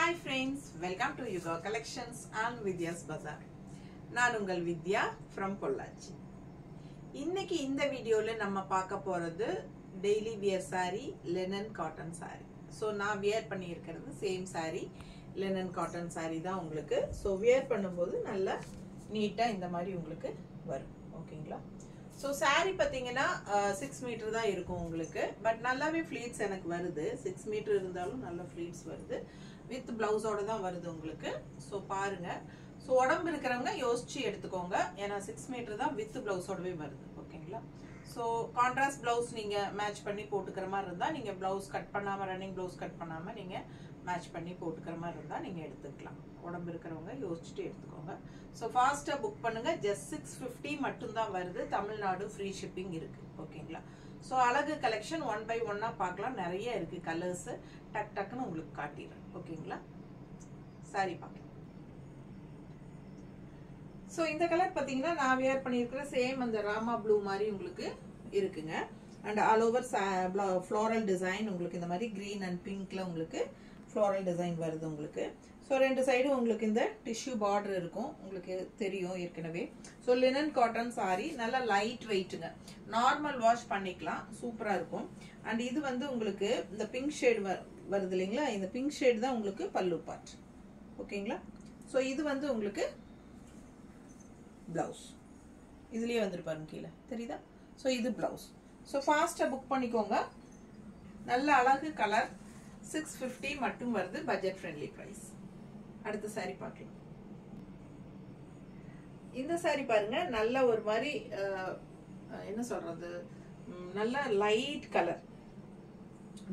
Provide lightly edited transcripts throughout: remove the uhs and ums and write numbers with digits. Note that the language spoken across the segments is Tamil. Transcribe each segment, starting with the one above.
Hi friends, welcome to Yuga Collections and Vidya's Bazaar. நான் உங்கள் வித்யா from பொள்ளாச்சி. இன்னைக்கு இந்த வீடியோல நம்ம பார்க்க போறது daily wear saree, linen cotton saree. So நான் வியர் பண்ணி இருக்கிறது same saree, linen cotton saree தான் உங்களுக்கு. So வியர் பண்ணும்போது நல்லா நீட்டா இந்த மாதிரி உங்களுக்கு வரும். ஓகேங்களா? So saree பாத்தீங்கன்னா 6 மீட்டர் தான் இருக்கும் உங்களுக்கு. பட் நல்லாவே ஃப்ளீட்ஸ் எனக்கு வருது. 6 மீட்டர் இருந்தாலும் நல்ல ஃப்ளீட்ஸ் வருது. வித் பிளவுஸோட தான் வருது உங்களுக்கு. ஸோ பாருங்க. ஸோ உடம்பு இருக்கிறவங்க யோசிச்சு எடுத்துக்கோங்க. ஏன்னா 6 மீட்டர் தான் வித் பிளவுஸோடவே வருது. ஓகேங்களா? ஸோ கான்ட்ராஸ்ட் பிளவுஸ் நீங்க மேட்ச் பண்ணி போட்டுக்கிற மாதிரி இருந்தா நீங்க பிளவுஸ் கட் பண்ணாம ரன்னிங் பிளவுஸ் கட் பண்ணாம நீங்க மேட்ச் பண்ணி போட்டுக்கிற மாதிரி இருந்தா நீங்க எடுத்துக்கலாம். உடம்பு இருக்கிறவங்க யோசிச்சுட்டு எடுத்துக்கோங்க. ஸோ ஃபாஸ்டா புக் பண்ணுங்க. ஜஸ்ட் 650 மட்டும் தான் வருது. தமிழ்நாடு ஃப்ரீ ஷிப்பிங் இருக்கு. ஓகேங்களா? ஸோ அழகு கலெக்ஷன் 1 by 1 பார்க்கலாம். நிறைய இருக்கு கலர்ஸ். டக் டக்குன்னு உங்களுக்கு காட்டிடுறேன். ஓகேங்களா? சாரி பார்க்கலாம். ஸோ இந்த கலர் பார்த்தீங்கன்னா நான் வியர் பண்ணியிருக்கிற சேம் அந்த ராமா ப்ளூ மாதிரி உங்களுக்கு இருக்குங்க. And all over floral design உங்களுக்கு இந்த மாதிரி கிரீன் அண்ட் பிங்க்ல உங்களுக்கு ஃப்ளோரல் டிசைன் வருது உங்களுக்கு. ஸோ ரெண்டு சைடும் உங்களுக்கு இந்த டிஷ்யூ பார்டர் இருக்கும். உங்களுக்கு தெரியும் ஏற்கனவே. ஸோ லினன் காட்டன் சாரி நல்லா லைட் வெயிட்டுங்க. நார்மல் வாஷ் பண்ணிக்கலாம். சூப்பராக இருக்கும். அண்ட் இது வந்து உங்களுக்கு இந்த பிங்க் ஷேடு வருது இல்லைங்களா? இந்த பிங்க் ஷேடு தான் உங்களுக்கு பல்லு பார்ட். ஓகேங்களா? ஸோ இது வந்து உங்களுக்கு பிளவுஸ். இதுலயே வந்துருப்பாருங்க கீழே தெரியுதா? ஸோ இது பிளவுஸ். ஸோ ஃபாஸ்ட்டாக புக் பண்ணிக்கோங்க. நல்ல அழகு கலர். 650 மட்டும் வருது. Budget friendly price. அடுத்த சாரி பார்க்கலாம். இந்த சாரி பாருங்க. நல்ல ஒரு மாதிரி என்ன சொல்றது, நல்ல லைட் கலர்.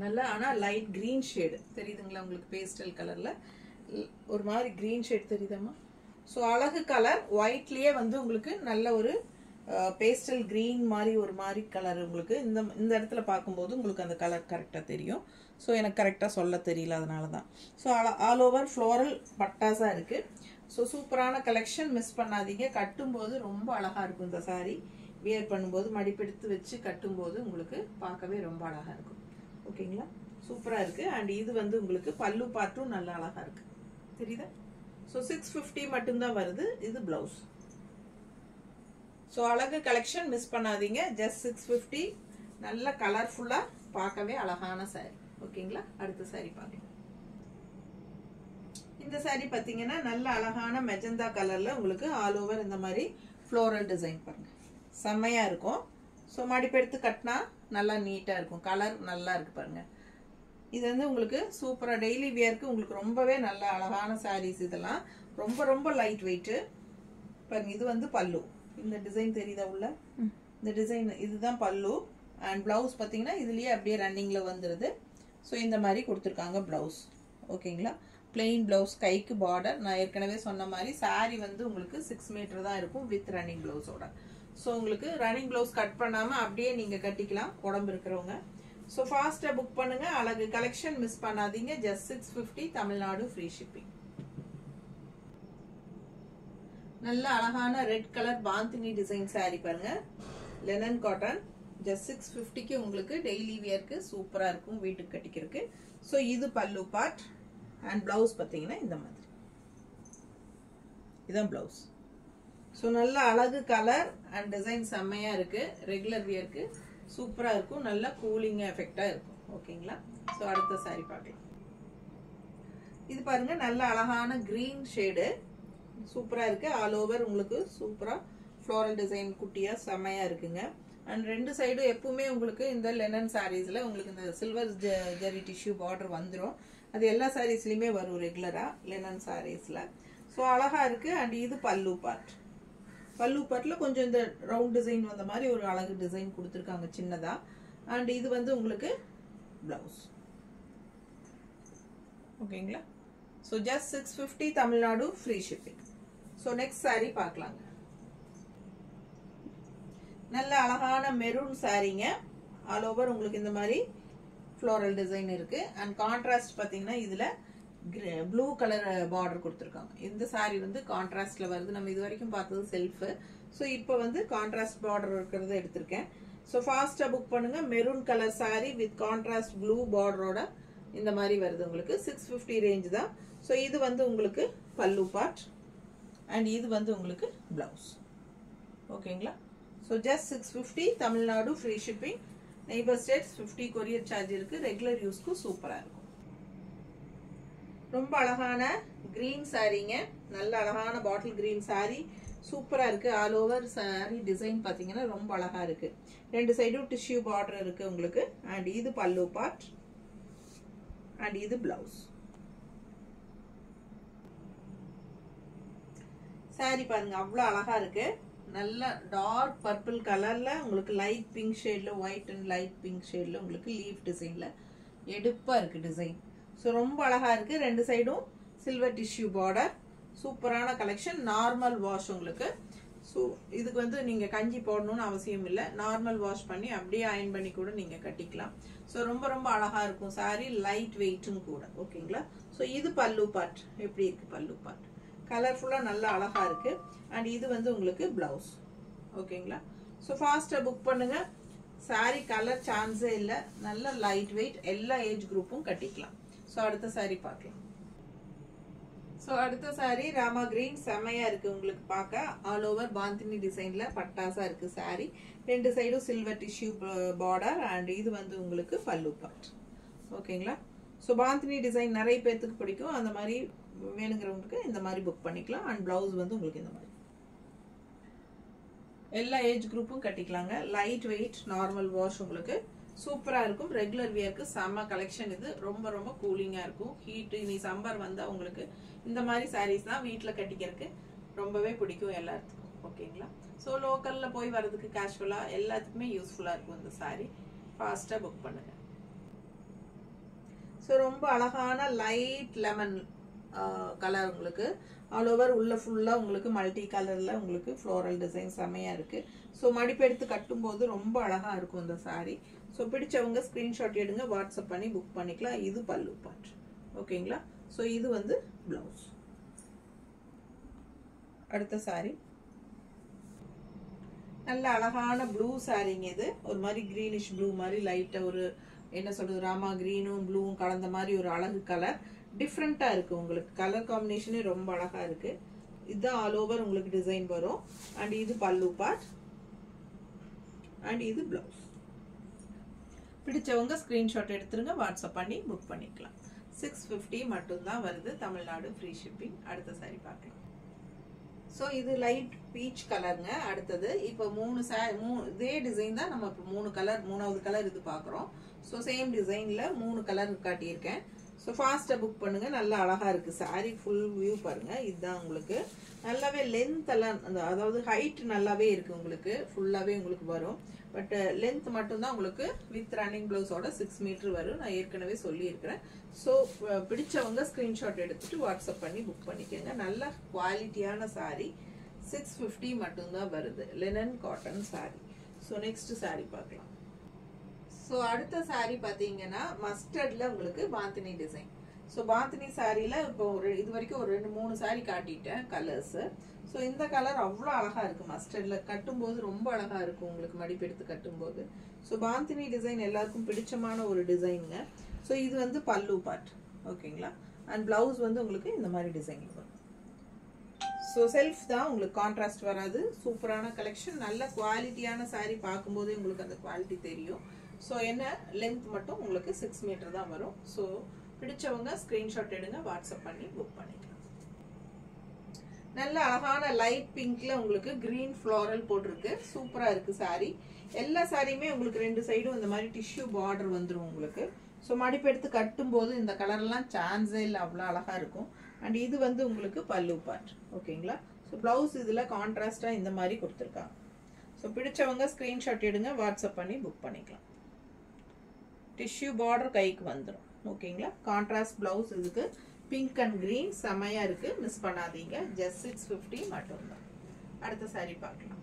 நல்ல ஆனா லைட் கிரீன் ஷேடு தெரியுதுங்களா உங்களுக்கு? பேஸ்டல் கலர்ல ஒரு மாதிரி கிரீன் ஷேட் தெரியுதாமா? ஸோ அழகு கலர். ஒயிட்லயே வந்து உங்களுக்கு நல்ல ஒரு பேஸ்டல் கிரீன் மாதிரி ஒரு மாதிரி கலர் உங்களுக்கு இந்த இடத்துல பார்க்கும்போது உங்களுக்கு அந்த கலர் கரெக்டாக தெரியும். ஸோ எனக்கு கரெக்டாக சொல்ல தெரியல, அதனால தான். ஸோ ஆல் ஓவர் ஃப்ளோரல் பட்டாஸாக இருக்கு. ஸோ சூப்பரான கலெக்ஷன். மிஸ் பண்ணாதீங்க. கட்டும்போது ரொம்ப அழகா இருக்கும் இந்த சாரி. வியர் பண்ணும்போது மடிப்பெடுத்து வச்சு கட்டும்போது உங்களுக்கு பார்க்கவே ரொம்ப அழகா இருக்கும். ஓகேங்களா? சூப்பராக இருக்கு. அண்ட் இது வந்து உங்களுக்கு பல்லு பார்ட்டும் நல்ல அழகா இருக்கு. தெரியுதா? ஸோ 650 மட்டும்தான் வருது. இது பிளவுஸ். ஸோ அழகு கலெக்ஷன் மிஸ் பண்ணாதீங்க. ஜஸ்ட் 650. நல்ல கலர்ஃபுல்லா பார்க்கவே அழகான சாரி. ஓகேங்களா? அடுத்த சாரி பார்க்கலாம். இந்த சாரி பார்த்தீங்கன்னா நல்ல அழகான மெஜந்தா கலர்ல உங்களுக்கு ஆல் ஓவர் இந்த மாதிரி ஃப்ளோரல் டிசைன் பாருங்க. செம்மையா இருக்கும். ஸோ மடிப்பெடுத்து கட்டினா நல்லா நீட்டா இருக்கும். கலர் நல்லா இருக்கு பாருங்க. இது வந்து உங்களுக்கு சூப்பரா டெய்லி வியருக்கு உங்களுக்கு ரொம்பவே நல்ல அழகான சாரீஸ். இதெல்லாம் ரொம்ப ரொம்ப லைட் வெயிட் பாருங்க. இது வந்து பல்லு. இந்த டிசைன் தெரியுதா உள்ள? இந்த டிசைன் இதுதான் பல்லு. அண்ட் பிளவுஸ் பார்த்தீங்கன்னா இதுலயே அப்படியே ரன்னிங்ல வந்துருது. ஸோ இந்த மாதிரி கொடுத்துருக்காங்க பிளவுஸ். ஓகேங்களா? Plain blouse. கைக்கு பார்டர். நான் ஏற்கனவே சொன்ன மாதிரி சாரி வந்து உங்களுக்கு 6 மீட்டர் தான் இருக்கும் வித் ரன்னிங் பிளவுஸோட. ஸோ உங்களுக்கு ரன்னிங் பிளவுஸ் கட் பண்ணாம அப்படியே நீங்க கட்டிக்கலாம் உடம்பு இருக்கிறவங்க. ஸோ ஃபாஸ்டா புக் பண்ணுங்க. அழகு கலெக்ஷன் மிஸ் பண்ணாதீங்க. ஜஸ்ட் 650. Tamil Nadu free shipping. நல்ல அழகான red colour bandhani design sari பாருங்க. Linen cotton. ஜஸ்ட் 650க்கு உங்களுக்கு டெய்லி வியர்க்கு சூப்பரா இருக்கும் வீட்டுக்கு கட்டிக்கிறதுக்கு. ஸோ இது பல்லு பார்ட். அண்ட் பிளவுஸ் பார்த்தீங்கன்னா இந்த மாதிரி. இதான் பிளவுஸ். ஸோ நல்ல அழகு கலர் அண்ட் டிசைன் செம்மையா இருக்கு. ரெகுலர் வியர்க்கு சூப்பரா இருக்கும். நல்ல கூலிங் எஃபெக்டா இருக்கும். ஓகேங்களா? ஸோ அடுத்த சாரி பார்க்கலாம். இது பாருங்க. நல்ல அழகான கிரீன் ஷேடு. சூப்பரா இருக்கு. ஆல் ஓவர் உங்களுக்கு சூப்பரா ஃப்ளோரல் டிசைன் குட்டியா செம்மையா இருக்குங்க. அண்ட் ரெண்டு சைடும் எப்பவுமே உங்களுக்கு இந்த லெனன் சாரீஸ்ல உங்களுக்கு இந்த சில்வர் ஜெரி டிஷ்யூ பார்டர் வந்துடும். அது எல்லா சாரீஸ்லயுமே வரும் ரெகுலரா லெனன் சாரீஸ்ல. ஸோ அழகா இருக்கு. அண்ட் இது பல்லு பார்ட். பல்லு பார்ட்ல கொஞ்சம் இந்த ரவுண்ட் டிசைன் வந்த மாதிரி ஒரு அழகு டிசைன் கொடுத்துருக்காங்க சின்னதா. அண்ட் இது வந்து உங்களுக்கு பிளவுஸ். ஓகேங்களா? So just 650. Tamil Nadu free shipping. So next sorry பார்க்கலாங்க. நல்ல அழகான மெரூன் சாரீங்க. ஆல் ஓவர் உங்களுக்கு இந்த மாதிரி ஃப்ளோரல் டிசைன் இருக்கு. அண்ட் கான்ட்ராஸ்ட் பார்த்தீங்கன்னா இதுல ப்ளூ கலர் பார்டர் கொடுத்துருக்காங்க. இந்த சாரி வந்து கான்ட்ராஸ்ட்ல வருது. நம்ம இது வரைக்கும் பார்த்தது செல்ஃப். ஸோ இப்போ வந்து கான்ட்ராஸ்ட் பார்டர் இருக்கிறத எடுத்திருக்கேன். ஸோ ஃபாஸ்டா புக் பண்ணுங்க. Maroon colour sari with contrast blue பார்டரோட இந்த மாதிரி வருது உங்களுக்கு 650 ரேஞ்ச் தான். ஸோ இது வந்து உங்களுக்கு பல்லு பார்ட் அண்ட் இது வந்து உங்களுக்கு பிளவுஸ். ஓகேங்களா? So just 650 Tamil Nadu free shipping. Neighbour states 50 courier charge இருக்கு. ரெகுலர் யூஸ்க்கு சூப்பராக இருக்கும். ரொம்ப அழகான கிரீன் சாரீங்க, நல்ல அழகான பாட்டில் கிரீன் சாரி, சூப்பரா இருக்கு. ஆல் ஓவர் சாரி டிசைன் பாத்தீங்கன்னா ரொம்ப அழகா இருக்கு. ரெண்டு சைடும் டிஷ்யூ பார்டர் இருக்கு உங்களுக்கு. அண்ட் இது பல்லு பார்ட் அண்ட் இது பிளவுஸ். சாரி பாருங்க அவ்வளவு அழகா இருக்கு. நல்ல டார்க் பர்பிள் கலர்ல உங்களுக்கு லைட் பிங்க் ஷேட்ல, ஒயிட் அண்ட் லைட் பிங்க் ஷேட்ல உங்களுக்கு லீஃப் டிசைன்ல எடுப்பா இருக்கு டிசைன். ஸோ ரொம்ப அழகா இருக்கு. ரெண்டு சைடும் சில்வர் டிஷ்யூ பார்டர், சூப்பரான கலெக்ஷன். நார்மல் வாஷ் உங்களுக்கு. ஸோ இதுக்கு வந்து நீங்க கஞ்சி போடணும்னு அவசியம் இல்லை. நார்மல் வாஷ் பண்ணி அப்படியே அயன் பண்ணி கூட நீங்க கட்டிக்கலாம். ஸோ ரொம்ப ரொம்ப அழகா இருக்கும் சாரி, லைட் வெயிட்டும் கூட. ஓகேங்களா? ஸோ இது பல்லு பார்ட். எப்படி இருக்கு பல்லு பார்ட்? கலர்ஃபுல்லா நல்லா அழகா இருக்கு. அண்ட் இது வந்து உங்களுக்கு பிளவுஸ். ஓகேங்களா? ஸோ ஃபாஸ்டா புக் பண்ணுங்க. சாரி கலர் சான்ஸே இல்லை. நல்ல லைட் வெயிட், எல்லா ஏஜ் குரூப்பும் கட்டிக்கலாம். ஸோ அடுத்த சாரி பார்க்கலாம். ஸோ அடுத்த சாரி ராமா கிரீன், செமையா இருக்கு உங்களுக்கு பார்க்க. ஆல் ஓவர் பாந்தினி டிசைன்ல பட்டாசா இருக்கு சாரி. ரெண்டு சைடும் சில்வர் டிஷ்யூ பார்டர் அண்ட் இது வந்து உங்களுக்கு பல்லு பார்ட். ஓகேங்களா? ஸோ பாந்தினி டிசைன் நிறைய பேர்த்துக்கு பிடிக்கும். அந்த மாதிரி வேணுங்கிறவங்களுக்கு இந்த மாதிரி புக் பண்ணிக்கலாம். அண்ட் பிளவுஸ் வந்து உங்களுக்கு இந்த மாதிரி எல்லா ஏஜ் குரூப்பும் கட்டிக்கலாங்க. லைட் வெயிட், நார்மல் வாஷ் உங்களுக்கு சூப்பரா இருக்கும். ரெகுலர் வியருக்கு செம்ம கலெக்ஷன் இது. ரொம்ப ரொம்ப கூலிங்கா இருக்கும். ஹீட் இனி சம்மர் வந்தா உங்களுக்கு இந்த மாதிரி சாரீஸ் தான் வீட்டில் கட்டிக்கிறதுக்கு ரொம்பவே பிடிக்கும் எல்லாத்துக்கும். ஓகேங்களா? ஸோ லோக்கல்ல போய் வர்றதுக்கு கேஷுவலா எல்லாத்துக்குமே யூஸ்ஃபுல்லா இருக்கும் இந்த சாரி. ஃபாஸ்டா புக் பண்ணுங்க. ஸோ ரொம்ப அழகான லைட் லெமன் கலர் உங்களுக்கு. ஆல் ஓவர் உள்ள ஃபுல்லா உங்களுக்கு மல்டி கலர்ல உங்களுக்கு ஃப்ளோரல் டிசைன் செமையா இருக்கு. ஸோ மடிப்பெடுத்து கட்டும் போது ரொம்ப அழகா இருக்கும் இந்த சாரி. ஸோ பிடிச்சவங்க ஸ்கிரீன்ஷாட் எடுங்க, வாட்ஸ்அப் பண்ணி புக் பண்ணிக்கலாம். இது பல்லு பார்ட். ஓகேங்களா? ஸோ இது வந்து பிளவுஸ். அடுத்த சாரி நல்ல அழகான ப்ளூ சாரிங்க. இது ஒரு மாதிரி கிரீனிஷ் ப்ளூ மாதிரி லைட்டா ஒரு என்ன சொல்றது, ராமா கிரீனும் ப்ளூவும் கலந்த மாதிரி ஒரு அழகு கலர். டிஃப்ரெண்டா இருக்கு உங்களுக்கு. கலர் காம்பினேஷனே ரொம்ப அழகா இருக்கு. இதுதான் ஆல் ஓவர் உங்களுக்கு டிசைன் வரும். அண்ட் இது பல்லு பார்ட் அண்ட் இது பிளவுஸ். பிடிச்சவங்க ஸ்கிரீன்ஷாட் எடுத்துருங்க, வாட்ஸ்அப் பண்ணி புக் பண்ணிக்கலாம். 650 மட்டும்தான் வருது. Tamil Nadu free shipping. அடுத்த சாரி பார்க்கலாம். ஸோ இது லைட் பீச் கலருங்க. அடுத்தது இப்போ இதே டிசைன் தான் நம்ம இப்போ மூணாவது கலர் இது பார்க்குறோம். ஸோ சேம் டிசைன்ல 3 கலர் காட்டியிருக்கேன். ஸோ ஃபாஸ்ட்டாக புக் பண்ணுங்க. நல்லா அழகா இருக்கு சாரி. ஃபுல் வியூ பாருங்க. இதுதான் உங்களுக்கு நல்லாவே லென்த் எல்லாம் அதாவது ஹைட் நல்லாவே இருக்கு உங்களுக்கு. ஃபுல்லாவே உங்களுக்கு வரும். பட் லென்த் மட்டும்தான் உங்களுக்கு வித் ரன்னிங் பிளவுஸோட 6 மீட்டர் வரும். நான் ஏற்கனவே சொல்லியிருக்கிறேன். ஸோ பிடிச்சவங்க ஸ்கிரீன்ஷாட் எடுத்துட்டு வாட்ஸ்அப் பண்ணி புக் பண்ணிக்கோங்க. நல்ல குவாலிட்டியான சாரி. 650 மட்டும்தான் வருது. Linen cotton sorry. So next sorry பார்க்கலாம். ஸோ அடுத்த சாரி பார்த்தீங்கன்னா மஸ்டர்ட்ல உங்களுக்கு பாந்தினி டிசைன். ஸோ பாந்தினி சாரியில இப்போ இது வரைக்கும் ஒரு 2-3 சாரி காட்டிட்டேன் கலர்ஸ். ஸோ இந்த கலர் அவ்வளோ அழகா இருக்கு. மஸ்டர்ட்ல கட்டும்போது ரொம்ப அழகா இருக்கும் உங்களுக்கு மடிப்பெடுத்து கட்டும்போது. ஸோ பாந்தினி டிசைன் எல்லாருக்கும் பிடிச்சமான ஒரு டிசைனுங்க. ஸோ இது வந்து பல்லு பார்ட். ஓகேங்களா? அண்ட் பிளவுஸ் வந்து உங்களுக்கு இந்த மாதிரி டிசைன் வரும். ஸோ செல்ஃப் தான் உங்களுக்கு, கான்ட்ராஸ்ட் வராது. சூப்பரான கலெக்ஷன். நல்ல குவாலிட்டியான சாரி. பார்க்கும்போதே உங்களுக்கு அந்த குவாலிட்டி தெரியும். ஸோ என்ன லென்த் மட்டும் உங்களுக்கு 6 மீட்டர் தான் வரும். ஸோ பிடிச்சவங்க ஸ்கிரீன்ஷாட் எடுங்க, வாட்ஸ்அப் பண்ணி புக் பண்ணிக்கலாம். நல்ல அழகான லைட் பிங்க்ல உங்களுக்கு கிரீன் ஃப்ளோரல் போட்டிருக்கு. சூப்பரா இருக்கு சாரி. எல்லா சாரியுமே உங்களுக்கு ரெண்டு சைடும் இந்த மாதிரி டிஷ்யூ பார்டர் வந்துடும் உங்களுக்கு. ஸோ மடிப்பெடுத்து கட்டும் போது இந்த கலர்லாம் சான்ஸே இல்லை, அவ்வளோ அழகா இருக்கும். அண்ட் இது வந்து உங்களுக்கு பல்லு பார்ட். ஓகேங்களா? ஸோ பிளவுஸ் இதுல கான்ட்ராஸ்டா இந்த மாதிரி கொடுத்துருக்காங்க. ஸோ பிடிச்சவங்க ஸ்கிரீன்ஷாட் எடுங்க, வாட்ஸ்அப் பண்ணி புக் பண்ணிக்கலாம். டிஷ்யூ பார்டர் கைக்கு வந்துடும். ஓகேங்களா? கான்ட்ராஸ்ட் பிளவுஸ் இதுக்கு. பிங்க் அண்ட் கிரீன் செமையா இருக்கு, மிஸ் பண்ணாதீங்க. ஜஸ்ட் 650 மட்டும்தான். அடுத்த சாரி பார்க்கலாம்.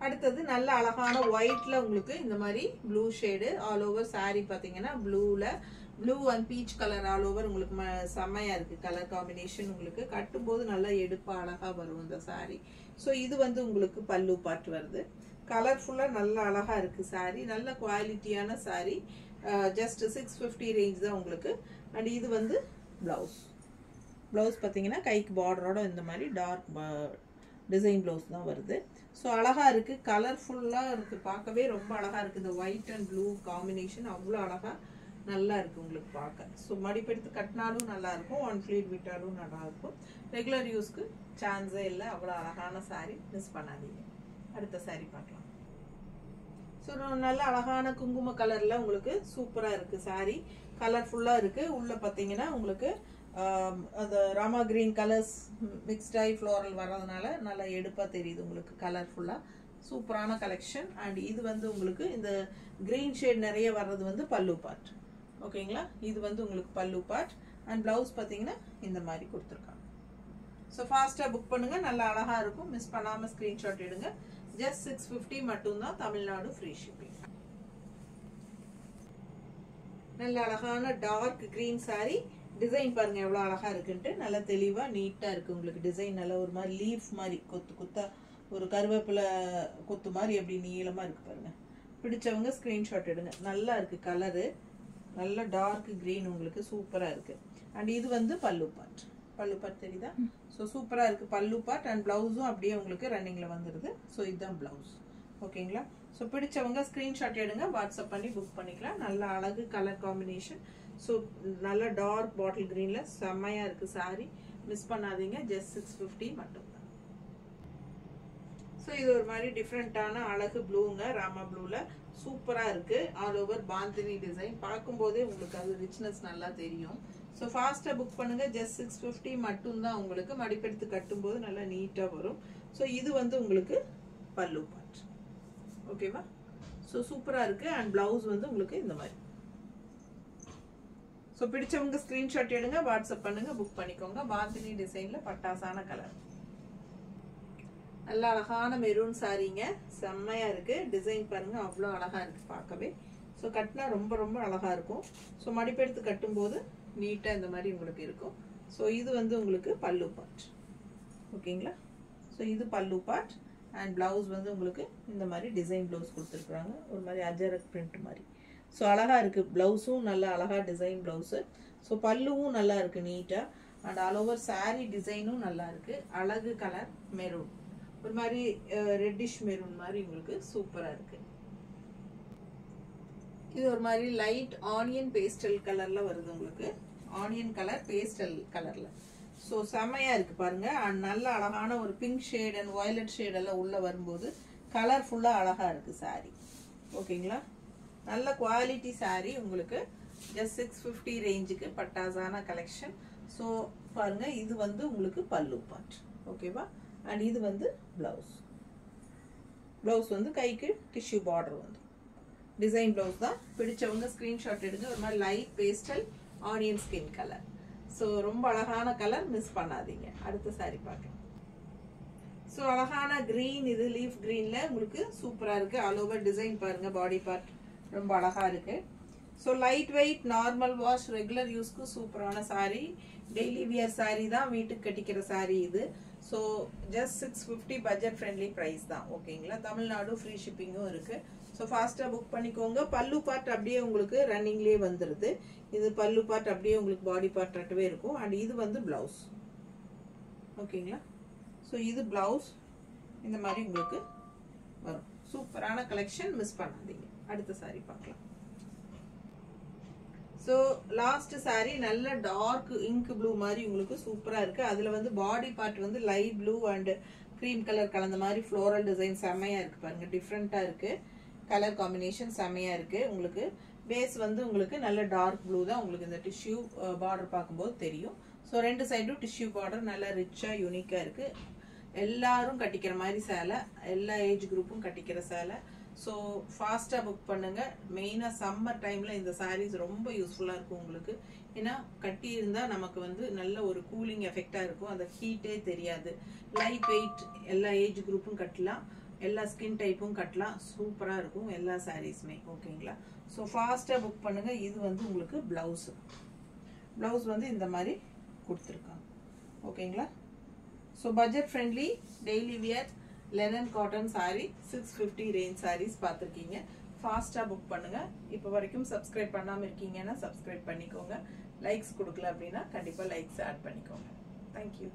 அடுத்தது நல்ல அழகான ஒயிட்ல உங்களுக்கு இந்த மாதிரி blue shade all over sari. பாத்தீங்கன்னா blue and peach colour all over உங்களுக்கு செமையா இருக்கு. கலர் காம்பினேஷன் உங்களுக்கு கட்டும்போது நல்லா எடுப்பா அழகா வரும் இந்த சாரி. ஸோ இது வந்து உங்களுக்கு பல்லு பார்ட் வருது. கலர்ஃபுல்லா நல்ல அழகா இருக்கு சாரி. நல்ல குவாலிட்டியான சாரி. ஜஸ்ட் 650 ரேஞ்ச் தான் உங்களுக்கு. அண்ட் இது வந்து ப்ளவுஸ். ப்ளவுஸ் பார்த்தீங்கன்னா கைக்கு பார்டரோட இந்த மாதிரி டார்க் டிசைன் ப்ளவுஸ் தான் வருது. ஸோ அழகாக இருக்குது, கலர்ஃபுல்லாக இருக்குது, பார்க்கவே ரொம்ப அழகாக இருக்குது. இந்த ஒயிட் அண்ட் ப்ளூ காம்பினேஷன் அவ்வளோ அழகாக நல்லா இருக்குது உங்களுக்கு பார்க்க. ஸோ மடிப்பெடுத்து கட்டினாலும் நல்லாயிருக்கும், ஒன் ஃப்ளீட் விட்டாலும் நல்லாயிருக்கும். ரெகுலர் யூஸ்க்கு சான்ஸே இல்லை. அவ்வளோ அழகான சாரீ, மிஸ் பண்ணாதீங்க. அடுத்த சாரீ பார்க்கலாம். ஸோ நல்ல அழகான குங்கும கலரில் உங்களுக்கு சூப்பராக இருக்குது சாரீ, கலர்ஃபுல்லாக இருக்குது. உள்ளே பார்த்தீங்கன்னா உங்களுக்கு அந்த ராமா கிரீன் கலர்ஸ் மிக்ஸ்டாகி ஃப்ளோரல் வர்றதுனால நல்லா எடுப்பாக தெரியுது உங்களுக்கு, கலர்ஃபுல்லாக சூப்பரான கலெக்ஷன். அண்ட் இது வந்து உங்களுக்கு இந்த கிரீன் ஷேட் நிறைய வர்றது வந்து பல்லு பார்ட். ஓகேங்களா, இது வந்து உங்களுக்கு பல்லு பார்ட். அண்ட் ப்ளவுஸ் பார்த்தீங்கன்னா இந்த மாதிரி கொடுத்துருக்காங்க. ஸோ ஃபாஸ்ட்டாக புக் பண்ணுங்கள், நல்லா அழகாக இருக்கும். மிஸ் பண்ணாமல் ஸ்க்ரீன்ஷாட் எடுங்க. ஜஸ்ட் 650 மட்டும்தான், தமிழ்நாடு ஃப்ரீ ஷிப்பிங். நல்ல அழகான டார்க் கிரீன் சாரீ. டிசைன் பாருங்க எவ்வளோ அழகா இருக்குன்ட்டு, நல்லா தெளிவா நீட்டா இருக்கு உங்களுக்கு. டிசைன் நல்லா ஒரு மாதிரி லீஃப் மாதிரி கொத்து கொத்தா, ஒரு கருவேப்பிலை கொத்து மாதிரி எப்படி நீளமா இருக்கு பாருங்க. பிடிச்சவங்க ஸ்கிரீன்ஷாட் எடுங்க. நல்லா இருக்கு கலரு, நல்ல டார்க் கிரீன் உங்களுக்கு சூப்பரா இருக்கு. அண்ட் இது வந்து பல்லு பார்ட். பல்லு பார்ட் தெரியுதா? ஸோ சூப்பரா இருக்கு பல்லு பார்ட். அண்ட் பிளவுஸும் அப்படியே உங்களுக்கு ரன்னிங்ல வந்துருது. ஸோ இதுதான் பிளவுஸ். ஓகேங்களா, ஸோ பிடிச்சவங்க ஸ்கிரீன்ஷாட் எடுங்க, வாட்ஸ்அப் பண்ணி புக் பண்ணிக்கலாம். நல்ல அழகு கலர் காம்பினேஷன். ஸோ நல்ல டார்க் பாட்டில் கிரீன்ல செம்மையா இருக்கு சாரி, மிஸ் பண்ணாதீங்க. ஜஸ்ட் 650 மட்டும்தான். ஸோ இது ஒரு மாதிரி டிஃப்ரெண்டான அழகு ப்ளூங்க, ராமா ப்ளூல சூப்பரா இருக்கு. ஆல் ஓவர் பாந்தினி டிசைன், பார்க்கும்போதே உங்களுக்கு அது ரிச்னஸ் நல்லா தெரியும். ஸோ ஃபாஸ்டா புக் பண்ணுங்க. ஜஸ்ட் 650 மட்டும்தான் உங்களுக்கு. மடிப்பெடுத்து கட்டும்போது நல்லா நீட்டா வரும். ஸோ இது வந்து உங்களுக்கு பல்லு பார்ட். ஓகேவா, ஸோ சூப்பரா இருக்கு. அண்ட் பிளவுஸ் வந்து உங்களுக்கு இந்த மாதிரி. ஸோ பிடிச்சவங்க ஸ்கிரீன்ஷாட் எடுங்க, வாட்ஸ்அப் பண்ணுங்க, புக் பண்ணிக்கோங்க. பாந்தினி டிசைன்ல பட்டாசான கலர், நல்ல அழகான மெரூன் சாரீங்க, செம்மையா இருக்கு. டிசைன் பாருங்க அவ்வளோ அழகா இருக்கு பார்க்கவே. ஸோ கட்டினா ரொம்ப ரொம்ப அழகா இருக்கும். ஸோ மடிப்பெடுத்து கட்டும்போது நீட்டா இந்த மாதிரி உங்களுக்கு இருக்கும். ஸோ இது வந்து உங்களுக்கு பல்லு பார்ட். ஓகேங்களா, ஸோ இது பல்லு பார்ட். அண்ட் பிளவுஸ் வந்து உங்களுக்கு இந்த மாதிரி டிசைன் பிளவுஸ் கொடுத்துருக்குறாங்க, ஒரு மாதிரி அஜரக் பிரிண்ட் மாதிரி. ஸோ அழகா இருக்கு. பிளவுஸும் நல்லா அழகா டிசைன் பிளவுஸு. ஸோ பல்லுவும் நல்லா இருக்கு நீட்டா. அண்ட் ஆல் ஓவர் சாரீ டிசைனும் நல்லா இருக்கு. அழகு கலர் மெரூன், ஒரு மாதிரி ரெட்டிஷ் மெரூன் மாதிரி உங்களுக்கு சூப்பரா இருக்கு. இது ஒரு மாதிரி லைட் ஆனியன் பேஸ்டல் கலர்ல வருது உங்களுக்கு. ஆனியன் கலர் பேஸ்டல் கலர்ல. ஸோ செம்மையா இருக்கு பாருங்க. அண்ட் நல்ல அழகான ஒரு pink shade and violet shade எல்லாம் உள்ள வரும்போது கலர்ஃபுல்லா அழகா இருக்கு சாரி. ஓகேங்களா, நல்ல குவாலிட்டி சாரி உங்களுக்கு. ஜஸ்ட் 650 ரேஞ்சுக்கு பட்டாசான கலெக்ஷன். ஸோ பாருங்க, இது வந்து உங்களுக்கு பல்லு பார்ட். ஓகேவா, அண்ட் இது வந்து பிளவுஸ். பிளவுஸ் வந்து கைக்கு டிஷ்யூ பார்டர் வந்து டிசைன் பிளவுஸ் தான். பிடிச்சவங்க ஸ்கிரீன்ஷாட் எடுங்க. ஒரு மாதிரி light pastel onion skin colour. So ரொம்ப அழகான கலர், மிஸ் பண்ணாதீங்க. அடுத்த சாரி பார்க்கலாம். ஸோ அழகான கிரீன், இது லீஃப் கிரீன்ல உங்களுக்கு சூப்பரா இருக்கு. ஆல் ஓவர் டிசைன் பாருங்க, பாடி பார்ட் ரொம்ப அழகா இருக்கு. So light weight, normal wash, regular யூஸ்க்கு சூப்பரான சாரி. டெய்லி வியர் சாரி தான், வீட்டுக்கு கட்டிக்கிற சாரி இது. So just 650 budget friendly price தான். ஓகேங்களா, தமிழ்நாடு ஃப்ரீ ஷிப்பிங்கும் இருக்கு. ஸோ ஃபாஸ்ட்டாக புக் பண்ணிக்கோங்க. பல்லு பார்ட் அப்படியே உங்களுக்கு ரன்னிங்லேயே வந்துடுது. இது பல்லு பார்ட் அப்படியே உங்களுக்கு பாடி பார்ட்டாகவே இருக்கும். அண்ட் இது வந்து பிளவுஸ். ஓகேங்களா, ஸோ இது பிளவுஸ் இந்த மாதிரி உங்களுக்கு வரும். சூப்பரான கலெக்ஷன், மிஸ் பண்ணாதீங்க. அடுத்த சாரி பார்க்கலாம். ஸோ லாஸ்ட் சாரி நல்ல டார்க் இங்க் ப்ளூ மாதிரி உங்களுக்கு சூப்பரா இருக்கு. அதுல வந்து பாடி பார்ட் வந்து light blue and cream colour கலந்த மாதிரி ஃப்ளோரல் டிசைன் செம்மையா இருக்கு பாருங்க. டிஃப்ரெண்டா இருக்கு, கலர் காம்பினேஷன் செம்மையா இருக்கு. உங்களுக்கு பேஸ் வந்து உங்களுக்கு நல்ல டார்க் ப்ளூ தான். உங்களுக்கு இந்த டிஷ்யூ பார்டர் பார்க்கும்போது தெரியும். ஸோ ரெண்டு சைடும் டிஷ்யூ பார்டர் நல்லா ரிச்சா யூனிக்கா இருக்கு. எல்லாரும் கட்டிக்கிற மாதிரி சேலை, எல்லா ஏஜ் குரூப்பும் கட்டிக்கிற சேலை. ஸோ ஃபாஸ்ட்டாக புக் பண்ணுங்க. மெயினாக சம்மர் டைமில் இந்த சாரீஸ் ரொம்ப யூஸ்ஃபுல்லாக இருக்கும் உங்களுக்கு. ஏன்னா கட்டி இருந்தால் நமக்கு வந்து நல்ல ஒரு கூலிங் எஃபெக்டாக இருக்கும், அந்த ஹீட்டே தெரியாது. லைட் வெயிட், எல்லா ஏஜ் குரூப்பும் கட்டலாம், எல்லா ஸ்கின் டைப்பும் கட்டலாம். சூப்பராக இருக்கும் எல்லா சாரீஸுமே. ஓகேங்களா, ஸோ ஃபாஸ்ட்டாக புக் பண்ணுங்க. இது வந்து உங்களுக்கு பிளவுஸ். பிளவுஸ் வந்து இந்த மாதிரி கொடுத்துருக்காங்க. ஓகேங்களா, so budget friendly daily wear linen cotton sari 650 range saris பார்த்துருக்கீங்க. ஃபாஸ்டா புக் பண்ணுங்க. இப்போ வரைக்கும் சப்ஸ்கிரைப் பண்ணாம இருக்கீங்கன்னா சப்ஸ்கிரைப் பண்ணிக்கோங்க. லைக்ஸ் கொடுக்கல அப்படின்னா கண்டிப்பா லைக்ஸ் ஆட் பண்ணிக்கோங்க. தேங்க்யூ.